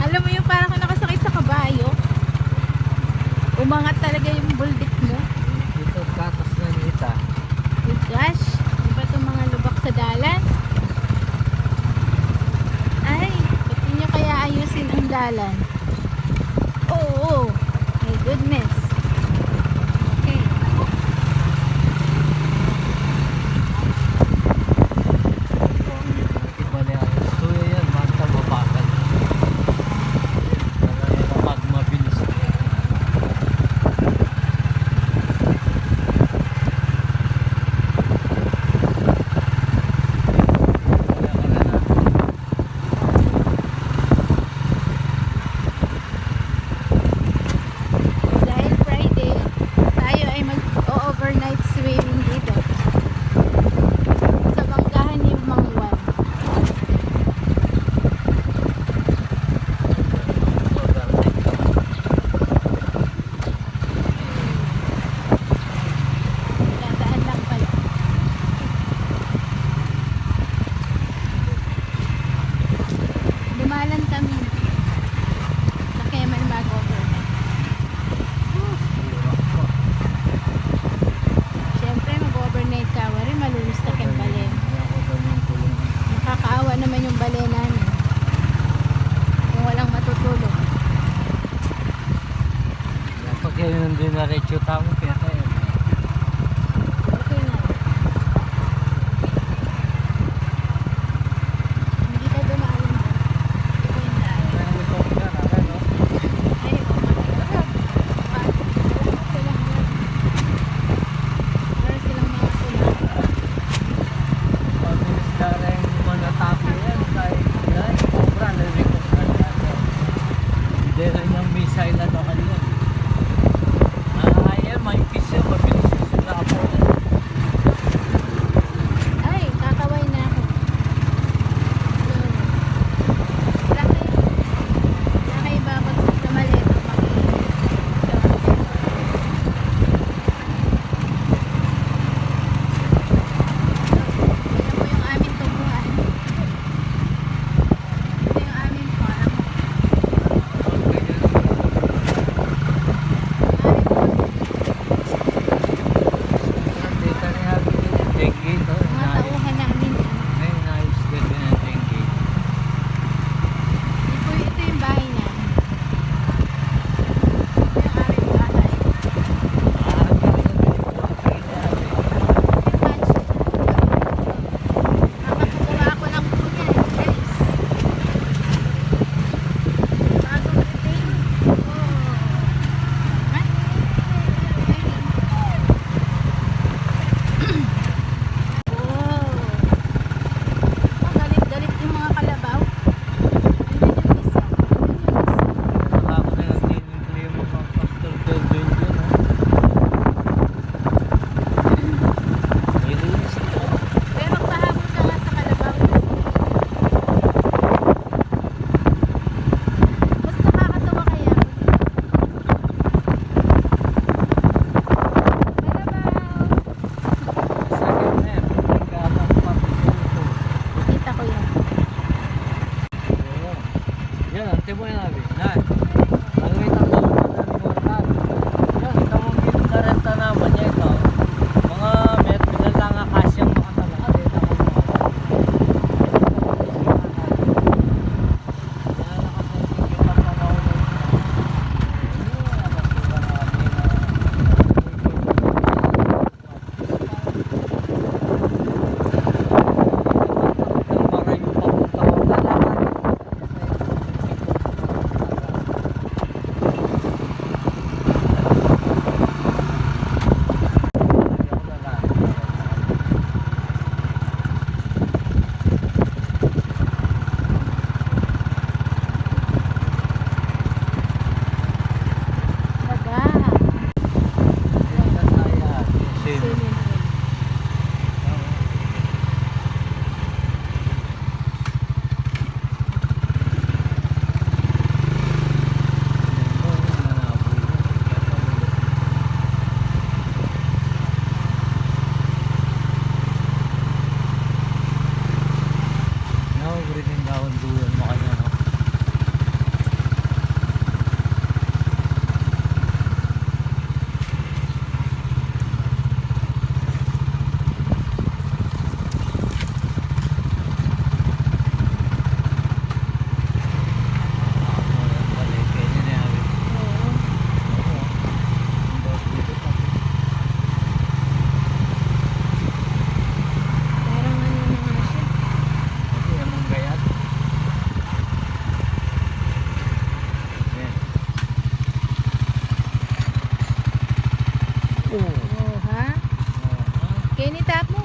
Alam mo yung parang nakasakay sa kabayo. Umangat talaga yung buldik mo. Dito katas na nita. Oh gosh, diba itong mga lubak sa dalan? Ay, pati nyo kaya ayusin ang dalan. Oo, my goodness. Okay. Ibali ang suya yan, basta mabagal. Pag mabilis. Dahil Friday, tayo ay mag-overnight swimming dito. Sa Bangkahan ni Mangwan. Dadaan lang pala. Dumalan kami. Na kaya man mag-overnight. Siyempre mag-overnight ka. Wari malulus na kang balen. Nakakaawa naman yung balen namin. Kung walang matutulog. Pag kayo nandun na retso tamo, kaya tayo. Okay na. Hindi ka dumaan ba? Ito yung daan. Ay, oh, magandang. Silang yan. Meron silang mga tulang. Pabilis na rin yung mga tapo yan. Dahil cobra, nalirikot na yan. Hindi rin yung missile na to kanina. Ayan, may piso, mabilis yung sila po. Ay, kakaway na ako. Wala kayo babagsak na maliit ang Tingnan mo yung aming tubuhan. Ito yung aming farm. Kenny, tap mo.